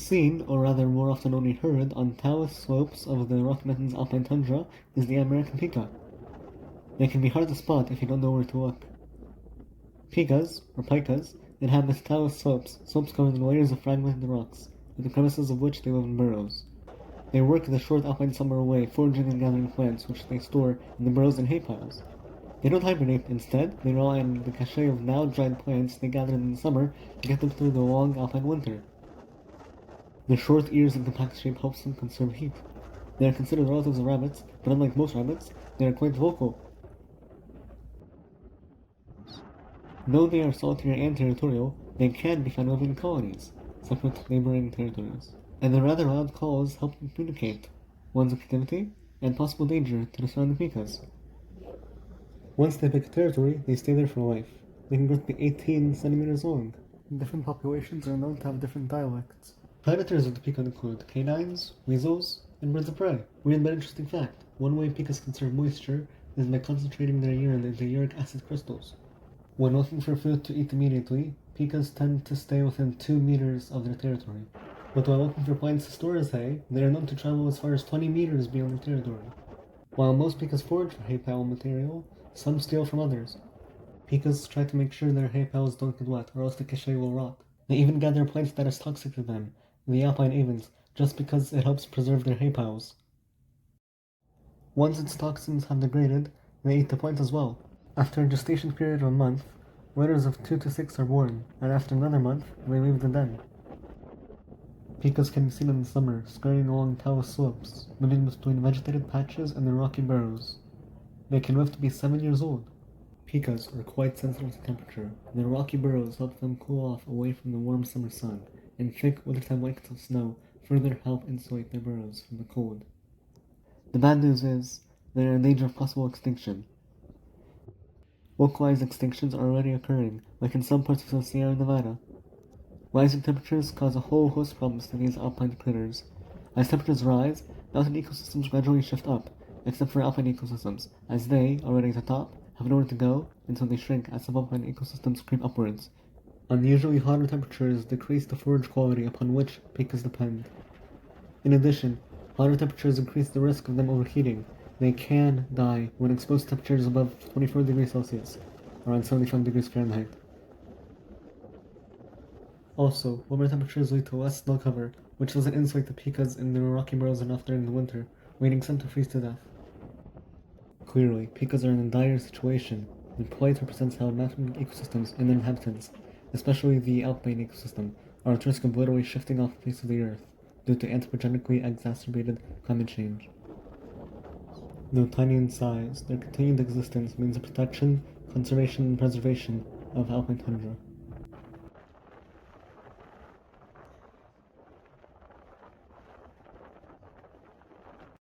Seen, or rather more often only heard, on talus slopes of the Rocky Mountains alpine tundra is the American Pika. They can be hard to spot if you don't know where to look. Pikas, or pikas, inhabit talus slopes covered in layers of fragmented rocks, in the crevices of which they live in burrows. They work the short alpine summer away, foraging and gathering plants, which they store in the burrows and hay piles. They don't hibernate, instead, they rely on the cache of now dried plants they gathered in the summer to get them through the long alpine winter. Their short ears and compact shape helps them conserve heat. They are considered relatives of rabbits, but unlike most rabbits, they are quite vocal. Though they are solitary and territorial, they can be found living in colonies, separate neighboring territories, and their rather loud calls help them communicate one's activity and possible danger to the surrounding pikas. Once they pick a territory, they stay there for life. They can grow to be 18 centimeters long. Different populations are known to have different dialects. Predators of the pika include canines, weasels, and birds of prey. Weird but interesting fact, one way pikas conserve moisture is by concentrating their urine into uric acid crystals. When looking for food to eat immediately, pikas tend to stay within 2 meters of their territory. But while looking for plants to store as hay, they are known to travel as far as 20 meters beyond their territory. While most pikas forage for hay pile material, some steal from others. Pikas try to make sure their hay piles don't get wet, or else the cache will rot. They even gather plants that is toxic to them, the alpine avens, just because it helps preserve their hay piles. Once its toxins have degraded, they eat the plants as well. After a gestation period of a month, litters of 2 to 6 are born, and after another month, they leave the den. Pikas can be seen in the summer, scurrying along talus slopes, living between vegetated patches and their rocky burrows. They can live to be 7 years old. Pikas are quite sensitive to temperature. Their rocky burrows help them cool off away from the warm summer sun, and thick wintertime blankets of snow further help insulate their burrows from the cold. The bad news is, they are in danger of possible extinction. Localized extinctions are already occurring, like in some parts of the Sierra Nevada. Rising temperatures cause a whole host of problems to these alpine critters. As temperatures rise, mountain ecosystems gradually shift up, except for alpine ecosystems, as they, already at the top, have nowhere to go until they shrink as subalpine ecosystems creep upwards. Unusually hotter temperatures decrease the forage quality upon which pikas depend. In addition, hotter temperatures increase the risk of them overheating. They can die when exposed to temperatures above 24 degrees Celsius, around 75 degrees Fahrenheit. Also, warmer temperatures lead to less snow cover, which doesn't insulate the pikas in their rocky burrows enough during the winter, leading some to freeze to death. Clearly, pikas are in a dire situation. The plight represents how mountain ecosystems and their inhabitants, especially the alpine ecosystem, are at risk of literally shifting off the face of the earth due to anthropogenically exacerbated climate change. Though tiny in size, their continued existence means the protection, conservation, and preservation of alpine tundra.